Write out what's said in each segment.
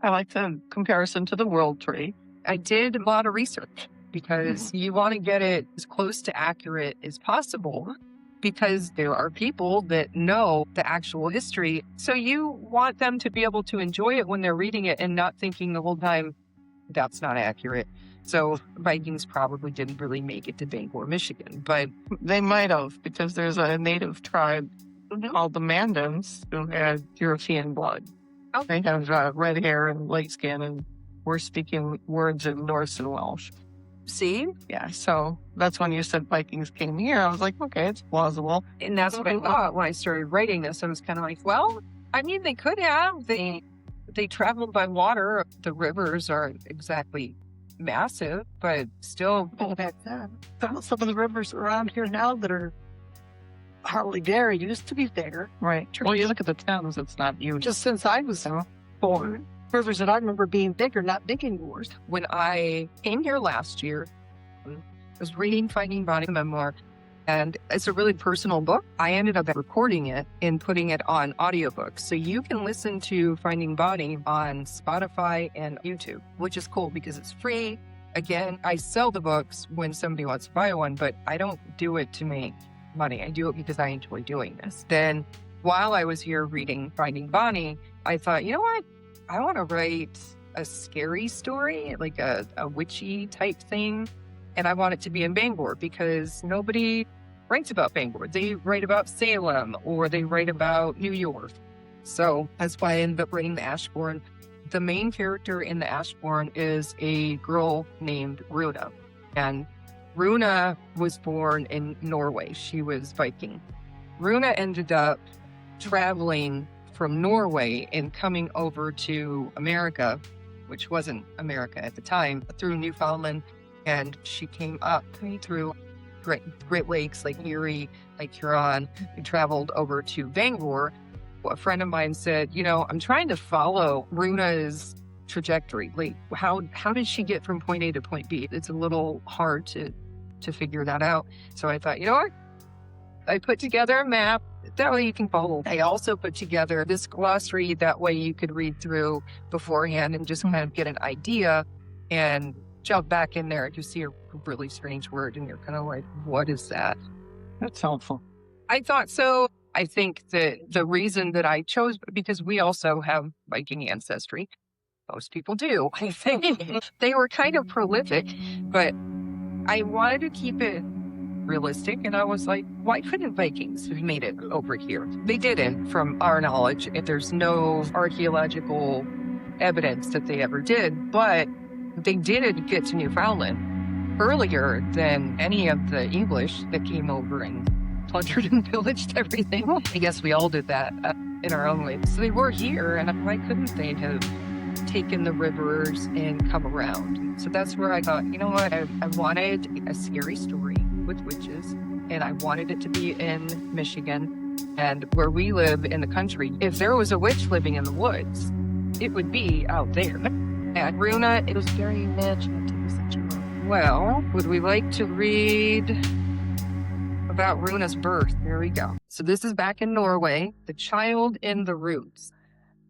I like the comparison to the world tree. I did a lot of research because you want to get it as close to accurate as possible because there are people that know the actual history. So you want them to be able to enjoy it when they're reading it and not thinking the whole time, that's not accurate. So Vikings probably didn't really make it to Bangor, Michigan, but they might have, because there's a native tribe called the Mandans who had European blood. Oh. They have red hair and light skin, and we're speaking words in Norse and Welsh. See? Yeah, so that's when you said Vikings came here. I was like, okay, it's plausible. And that's what I thought when I started writing this. I was kind of like, well, I mean, they could have. They traveled by water. The rivers aren't exactly massive, but still. Well, back then, some of the rivers around here now that are hardly there used to be bigger. Right. Well, you look at the Thames, it's not huge. Just since I was born, rivers that I remember being bigger, not big anymore. When I came here last year, I was reading Finding Bonnie memoir, and it's a really personal book. I ended up recording it and putting it on audiobooks. So you can listen to Finding Bonnie on Spotify and YouTube, which is cool because it's free. Again, I sell the books when somebody wants to buy one, but I don't do it to make money. I do it because I enjoy doing this. Then while I was here reading Finding Bonnie, I thought, you know what? I want to write a scary story, like a witchy type thing. And I want it to be in Bangor because nobody writes about Bangor. They write about Salem or they write about New York. So that's why I ended up writing the Ashborn. The main character in the Ashborn is a girl named Runa. And Runa was born in Norway. She was Viking. Runa ended up traveling from Norway and coming over to America, which wasn't America at the time, through Newfoundland. And she came up through Great Lakes, like Erie, like Huron, and traveled over to Bangor. A friend of mine said, you know, I'm trying to follow Runa's trajectory. Like, how did she get from point A to point B? It's a little hard to figure that out. So I thought, you know what? I put together a map. That way you can follow. I also put together this glossary. That way you could read through beforehand and just kind of get an idea and jump back in there if you see a really strange word and you're kind of like, what is that? That's helpful. I thought so. I think that the reason that I chose, because we also have Viking ancestry. Most people do, I think. They were kind of prolific, but I wanted to keep it realistic. And I was like, why couldn't Vikings have made it over here? They didn't, from our knowledge. There's no archaeological evidence that they ever did, but they did get to Newfoundland earlier than any of the English that came over and plundered and pillaged everything. I guess we all did that in our own way. So they were here, and why couldn't they have taken the rivers and come around? So that's where I thought, you know what, I wanted a scary story with witches, and I wanted it to be in Michigan, and where we live in the country. If there was a witch living in the woods, it would be out there. And Runa, it was very imaginative. Well, would we like to read about Runa's birth? There we go. So this is back in Norway, the child in the roots.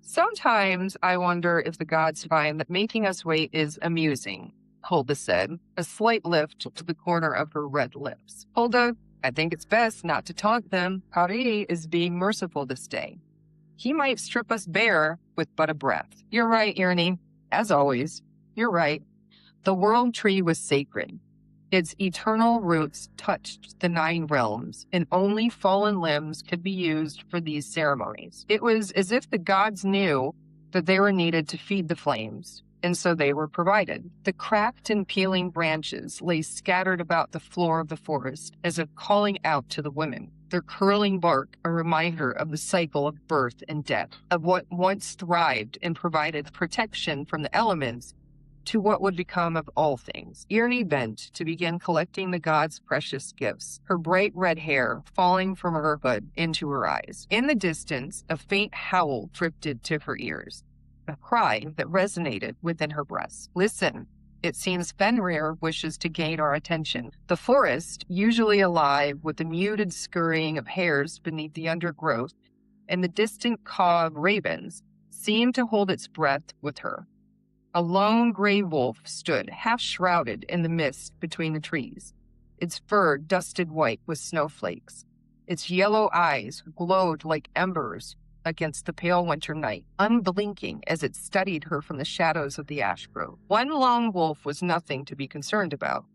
Sometimes I wonder if the gods find that making us wait is amusing, Hulda said, a slight lift to the corner of her red lips. Hulda, I think it's best not to taunt them. Hari is being merciful this day. He might strip us bare with but a breath. You're right, Irene. As always, you're right. The world tree was sacred. Its eternal roots touched the 9 realms, and only fallen limbs could be used for these ceremonies. It was as if the gods knew that they were needed to feed the flames, and so they were provided. The cracked and peeling branches lay scattered about the floor of the forest, as if calling out to the women, their curling bark a reminder of the cycle of birth and death, of what once thrived and provided protection from the elements to what would become of all things. Irene bent to begin collecting the gods' precious gifts, her bright red hair falling from her hood into her eyes. In the distance, a faint howl drifted to her ears, a cry that resonated within her breast. Listen, it seems Fenrir wishes to gain our attention. The forest, usually alive with the muted scurrying of hares beneath the undergrowth and the distant caw of ravens, seemed to hold its breath with her. A lone gray wolf stood, half shrouded in the mist between the trees, its fur dusted white with snowflakes. Its yellow eyes glowed like embers against the pale winter night, unblinking as it studied her from the shadows of the ash grove. One lone wolf was nothing to be concerned about,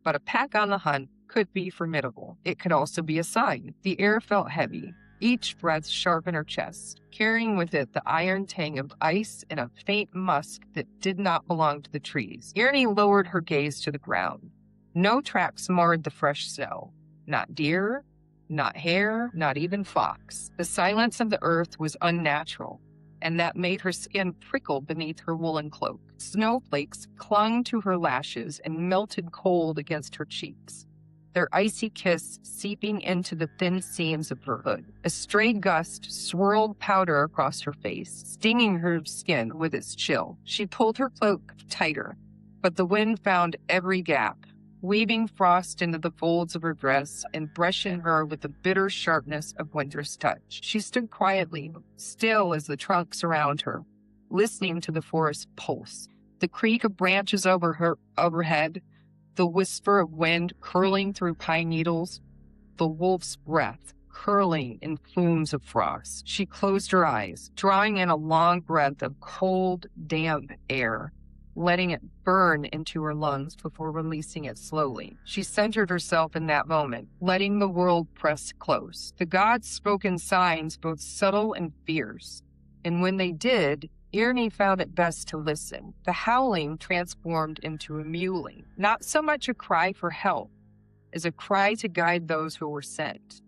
but a pack on the hunt could be formidable. It could also be a sign. The air felt heavy, each breath sharp in her chest, carrying with it the iron tang of ice and a faint musk that did not belong to the trees. Irene lowered her gaze to the ground. No tracks marred the fresh snow. Not deer, not hare, not even fox. The silence of the earth was unnatural, and that made her skin prickle beneath her woolen cloak. Snowflakes clung to her lashes and melted cold against her cheeks, their icy kiss seeping into the thin seams of her hood. A stray gust swirled powder across her face, stinging her skin with its chill. She pulled her cloak tighter, but the wind found every gap, weaving frost into the folds of her dress and brushing her with the bitter sharpness of winter's touch. She stood quietly, still as the trunks around her, listening to the forest pulse. The creak of branches overhead, the whisper of wind curling through pine needles, the wolf's breath curling in plumes of frost. She closed her eyes, drawing in a long breath of cold, damp air, letting it burn into her lungs before releasing it slowly. She centered herself in that moment, letting the world press close. The gods spoke in signs both subtle and fierce, and when they did, Irene found it best to listen. The howling transformed into a mewling, not so much a cry for help as a cry to guide those who were sent,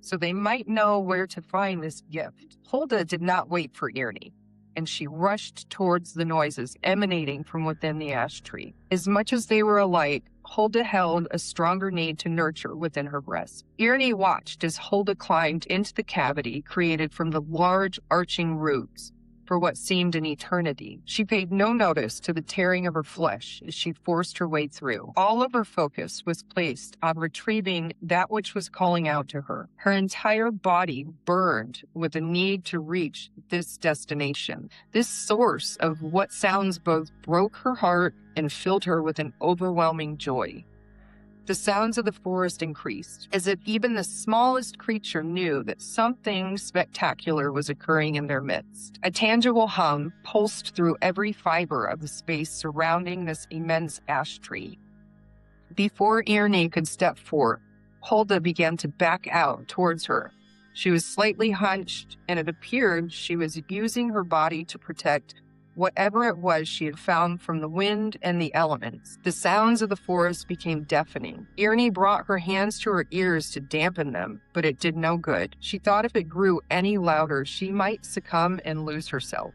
so they might know where to find this gift. Hulda did not wait for Irene, and she rushed towards the noises emanating from within the ash tree. As much as they were alike, Hulda held a stronger need to nurture within her breast. Irene watched as Hulda climbed into the cavity created from the large arching roots for what seemed an eternity. She paid no notice to the tearing of her flesh as she forced her way through. All of her focus was placed on retrieving that which was calling out to her. Her entire body burned with a need to reach this destination. This source of what sounds both broke her heart and filled her with an overwhelming joy. The sounds of the forest increased, as if even the smallest creature knew that something spectacular was occurring in their midst. A tangible hum pulsed through every fiber of the space surrounding this immense ash tree. Before Irene could step forth, Hulda began to back out towards her. She was slightly hunched, and it appeared she was using her body to protect whatever it was she had found from the wind and the elements. The sounds of the forest became deafening. Irene brought her hands to her ears to dampen them, but it did no good. She thought if it grew any louder, she might succumb and lose herself.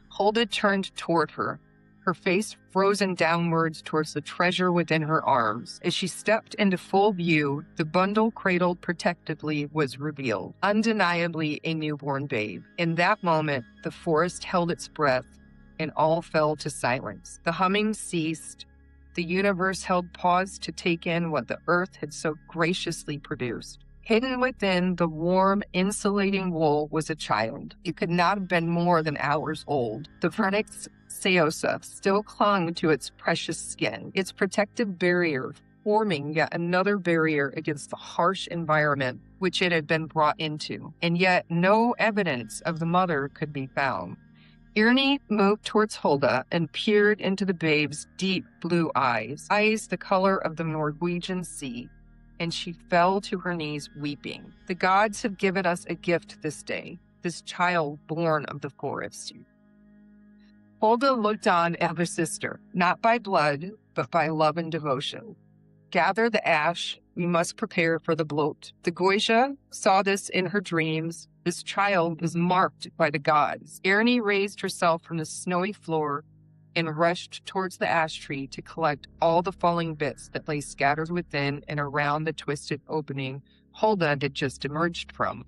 Hulda turned toward her, her face frozen downwards towards the treasure within her arms. As she stepped into full view, the bundle cradled protectively was revealed, undeniably a newborn babe. In that moment, the forest held its breath, and all fell to silence. The humming ceased. The universe held pause to take in what the earth had so graciously produced. Hidden within the warm, insulating wool was a child. It could not have been more than hours old. The phoenix Seosa still clung to its precious skin, its protective barrier forming yet another barrier against the harsh environment which it had been brought into. And yet no evidence of the mother could be found. Irene moved towards Hulda and peered into the babe's deep blue eyes the color of the Norwegian sea, and she fell to her knees weeping. The gods have given us a gift this day, this child born of the forest. Hulda looked on at her sister, not by blood, but by love and devotion. Gather the ash, we must prepare for the bloat. The Goisha saw this in her dreams. This child was marked by the gods. Irene raised herself from the snowy floor and rushed towards the ash tree to collect all the falling bits that lay scattered within and around the twisted opening Hulda had just emerged from.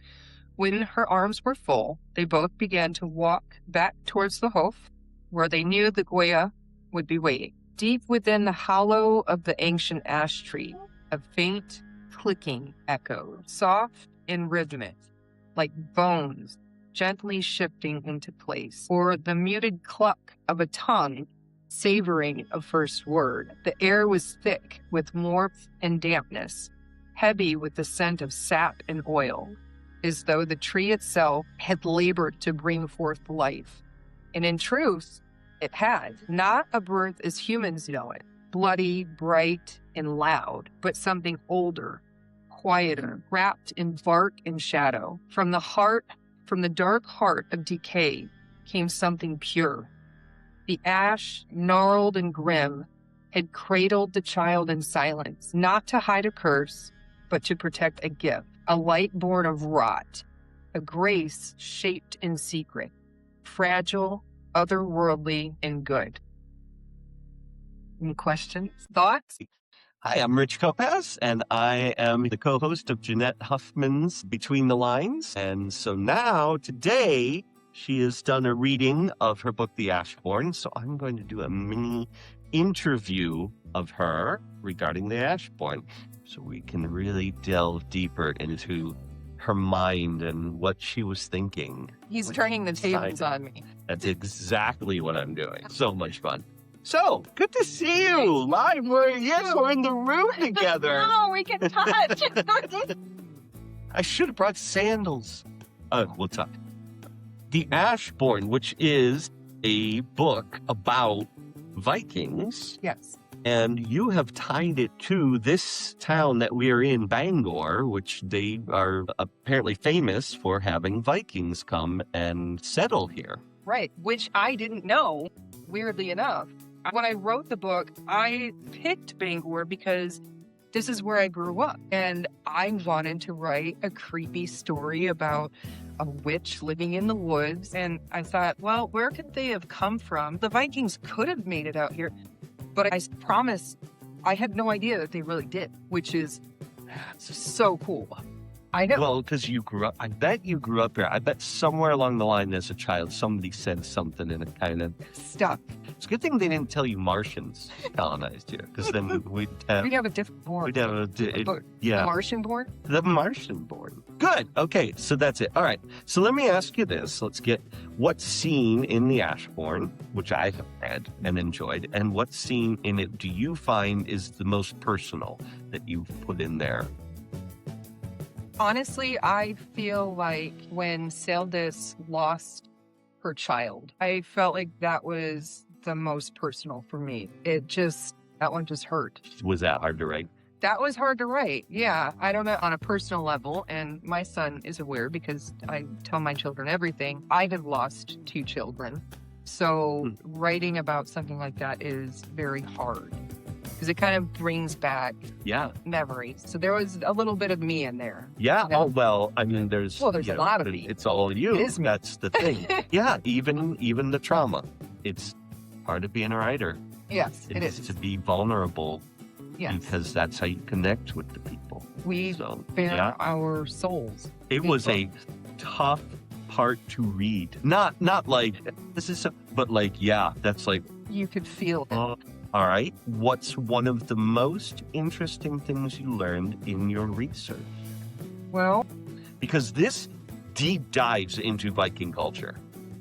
When her arms were full, they both began to walk back towards the Hof, where they knew the Goya would be waiting. Deep within the hollow of the ancient ash tree, a faint clicking echoed, soft and rhythmic, like bones gently shifting into place, or the muted cluck of a tongue savoring a first word. The air was thick with warmth and dampness, heavy with the scent of sap and oil, as though the tree itself had labored to bring forth life. And in truth, it had. Not a birth as humans know it, bloody, bright, and loud, but something older, quieter, wrapped in bark and shadow. From the dark heart of decay came something pure. The ash, gnarled and grim, had cradled the child in silence, not to hide a curse, but to protect a gift, a light born of rot, a grace shaped in secret, fragile, otherworldly, and good. Any questions? Thoughts? Hi, I'm Rich Kopez, and I am the co-host of Jeanette Huffman's Between the Lines. And so now, today, she has done a reading of her book, The Ashborn. So I'm going to do a mini interview of her regarding the Ashborn, so we can really delve deeper into her mind and what she was thinking. He's turning the tables on me. That's exactly what I'm doing. So much fun. So, good to see you. Live, we're in the room together. No, we can touch. I should have brought sandals. We'll talk. The Ashborn, which is a book about Vikings. Yes. And you have tied it to this town that we are in, Bangor, which they are apparently famous for having Vikings come and settle here. Right, which I didn't know, weirdly enough. When I wrote the book, I picked Bangor because this is where I grew up. And I wanted to write a creepy story about a witch living in the woods. And I thought, well, where could they have come from? The Vikings could have made it out here. But I promise I had no idea that they really did, which is so cool. I know. Well, because you grew up, I bet you grew up here. I bet somewhere along the line as a child, somebody said something and it kind of stuck. It's a good thing they didn't tell you Martians colonized here, because then we'd have a different born. We'd have The Martian born? The Martian born. Good. Okay, so that's it. All right. So let me ask you this. Let's get what scene in the Ashborn, which I have read and enjoyed, and what scene in it do you find is the most personal that you've put in there? Honestly, I feel like when Sildis lost her child, I felt like that was the most personal for me. That one just hurt. Was that hard to write? That was hard to write. Yeah. I don't know on a personal level. And my son is aware because I tell my children everything. I have lost 2 children. So writing about something like that is very hard because it kind of brings back memories. So there was a little bit of me in there. Yeah. You know? Oh, well, I mean, there's a lot of me. It's all you. It is me. That's the thing. Yeah. Even the trauma. It's part of being a writer. Yes, it is. To be vulnerable. Yes. Because that's how you connect with the people. We bare our souls. It was a tough part to read. Not like this is, but like, that's like you could feel it. All right. What's one of the most interesting things you learned in your research? Well, because this deep dives into Viking culture.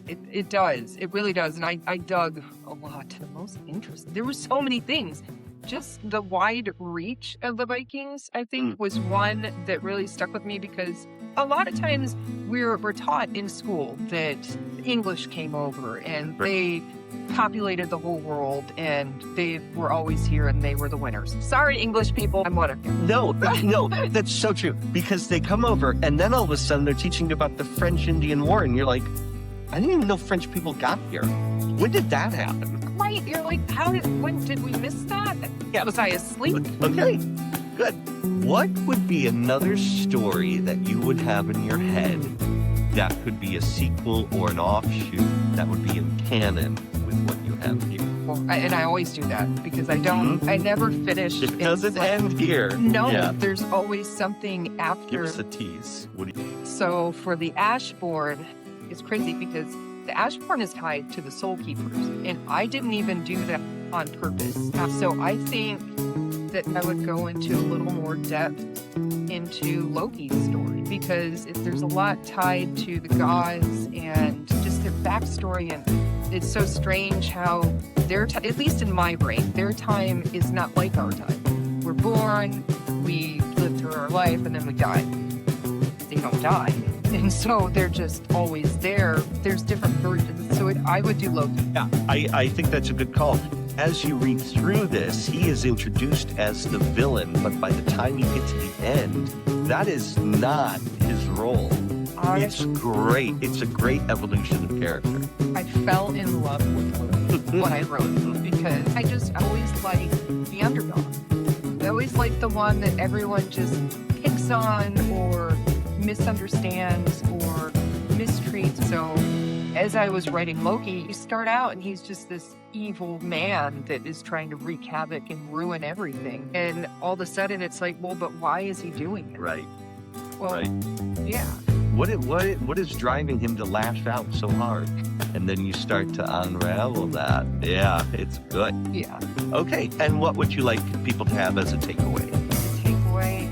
It does. It really does. And I dug a lot. The most interesting. There were so many things. Just the wide reach of the Vikings, I think, was one that really stuck with me because a lot of times we're taught in school that English came over and they populated the whole world and they were always here and they were the winners. Sorry, English people, I'm one of you. No, that's so true. Because they come over and then all of a sudden they're teaching you about the French-Indian War and you're like, I didn't even know French people got here. When did that happen? Right, you're like, when did we miss that? Yeah, was I asleep? Okay, good. What would be another story that you would have in your head that could be a sequel or an offshoot that would be in canon with what you have here? Well, and I always do that because I never finish. It doesn't end here. No, there's always something after. Give us a tease. So for the Ashborn, it's crazy because the Ashborn is tied to the Soul Keepers, and I didn't even do that on purpose. So I think that I would go into a little more depth into Loki's story, because there's a lot tied to the gods and just their backstory, and it's so strange how at least in my brain, their time is not like our time. We're born, we live through our life, and then we die. They don't die. And so they're just always there. There's different versions. So I would do Loki. Yeah, I think that's a good call. As you read through this, he is introduced as the villain, but by the time you get to the end, that is not his role. It's great. It's a great evolution of character. I fell in love with Loki when I wrote it, because I just always like the underdog. I always like the one that everyone just picks on or misunderstands or mistreats. So as I was writing Loki, you start out and he's just this evil man that is trying to wreak havoc and ruin everything. And all of a sudden it's like, well, but why is he doing it? Right. Well, right. Yeah. What is driving him to lash out so hard? And then you start to unravel that. Yeah, it's good. Yeah. Okay, and what would you like people to have as a takeaway? Takeaway?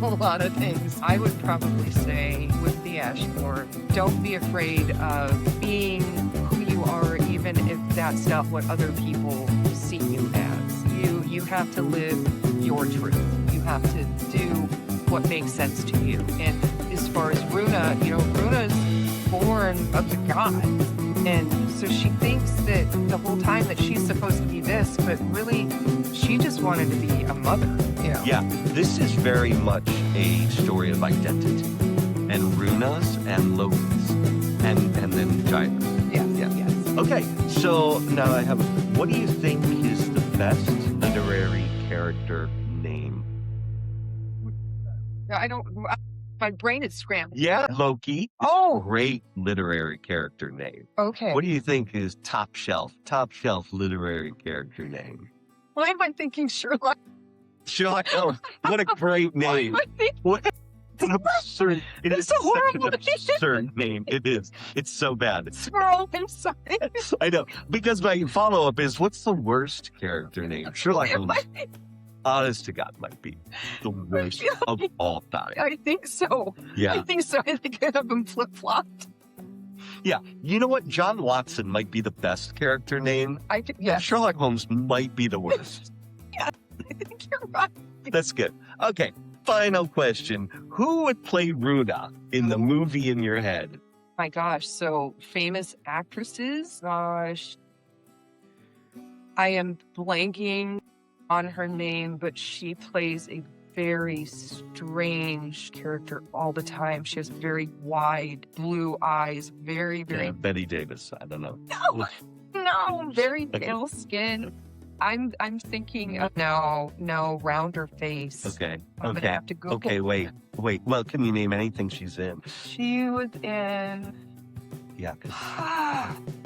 A lot of things. I would probably say with the Ashborn, don't be afraid of being who you are, even if that's not what other people see you as. You have to live your truth. You have to do what makes sense to you. And as far as Runa, Runa's born of the gods. And so she thinks that the whole time that she's supposed to be this, but really she just wanted to be a mother. Yeah, this is very much a story of identity. And Runa's and Loki's. And then Gyra's. Yes. Okay, so now what do you think is the best literary character name? My brain is scrambled. Yeah, Loki. Oh, Great literary character name. okay. What do you think is top shelf literary character name? Why am I thinking Sherlock? Sherlock Holmes. What a great name. What an absurd. It's a horrible such an absurd name. It is. It's so bad. Squirrel, I'm sorry. I know. Because my follow-up is, what's the worst character name? Sherlock Holmes. Honest to God, might be the worst of all time. I think so. Yeah. I think so. I think I have them flip-flopped. Yeah. You know what? John Watson might be the best character name. Yeah. Sherlock Holmes might be the worst. Yeah, I think you're right. That's good. Okay. Final question. Who would play Runa in the movie in your head? My gosh. So famous actresses. Gosh. I am blanking on her name, but she plays a very strange character all the time. She has very wide blue eyes, very Yeah, Betty Davis. I don't know. no, very pale skin. I'm thinking of no, rounder face. Okay. I'm gonna have to Google. Okay, wait. Well, can you name anything she's in? She was in Yeah.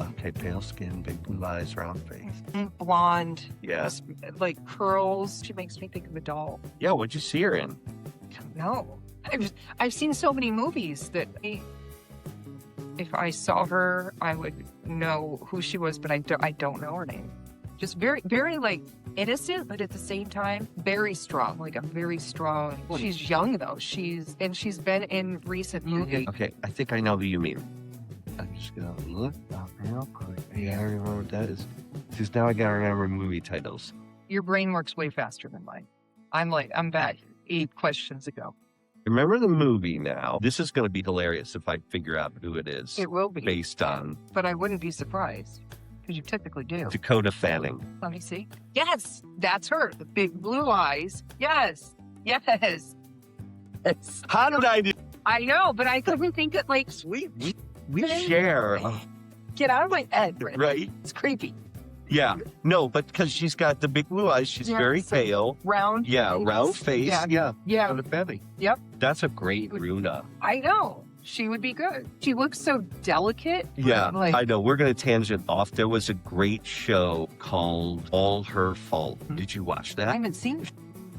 Okay, pale skin, big blue eyes, round face. blonde. Yes. Like curls. She makes me think of a doll. Yeah, what'd you see her in? No. I've seen so many movies that if I saw her, I would know who she was, but I don't know her name. Just very, very like innocent, but at the same time, very strong. Like a very strong. She's young though. She's been in recent movies. Okay, I think I know who you mean. I'm just gonna look up real quick. Yeah, I remember what that is. Because now I gotta remember movie titles. Your brain works way faster than mine. I'm back 8 questions ago. Remember the movie now. This is gonna be hilarious if I figure out who it is. It will be. Based on But I wouldn't be surprised. Because you typically do. Dakota Fanning. Let me see. Yes, that's her. The big blue eyes. Yes. How did I do? I know, but I couldn't think of like, We share. get out of my head, Britt. Right? It's creepy. Yeah. No, but because she's got the big blue eyes, she's Yeah, very so pale. Round. Yeah, face. round face. Yeah. Yeah. Dakota Fanning. Yep. That's a great Runa. I know. She would be good. She looks so delicate. Yeah, Like, I know. We're going to tangent off. There was a great show called All Her Fault. Did you watch I that? haven't seen it.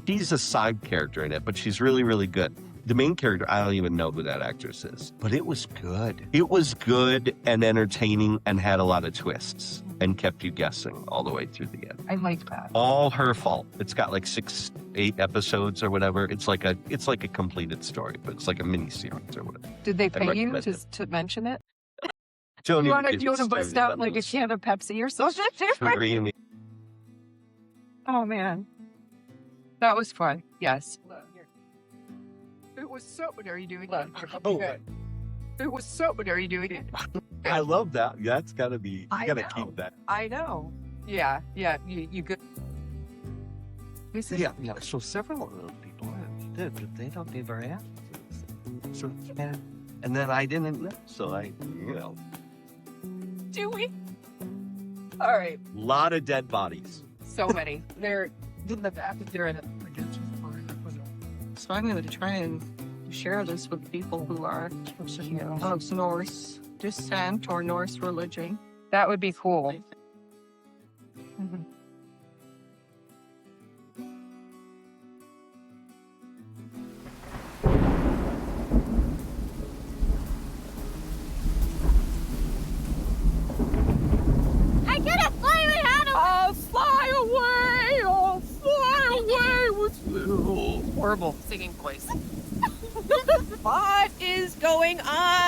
She's a side character in it, but she's really, really good. The main character, I don't even know who that actress is, but it was good. It was good and entertaining and had a lot of twists. and kept you guessing all the way through the end. I like that. All her fault. It's got like 8 episodes or whatever. It's like a completed story, but it's like a mini series or whatever. Did they pay you recommend to mention it? Don't You even want get to me bust started out on like a those can of Pepsi or something? dreamy- Oh man, that was fun. Yes. It was so. What are you doing? Oh, It was so. What are you doing? I love that. That's gotta be. You I gotta know. keep that. I know. Yeah. You good. Yeah. So several of those people did, but they don't ever ask. So, and then I didn't know, so Do we? All right. Lot of dead bodies. So many. They're in the back. They're in it. So I'm going to try and share this with people who are of Norse descent or Norse religion. That would be cool. Mhm. I'll fly away with you. Horrible singing voice. What is going on?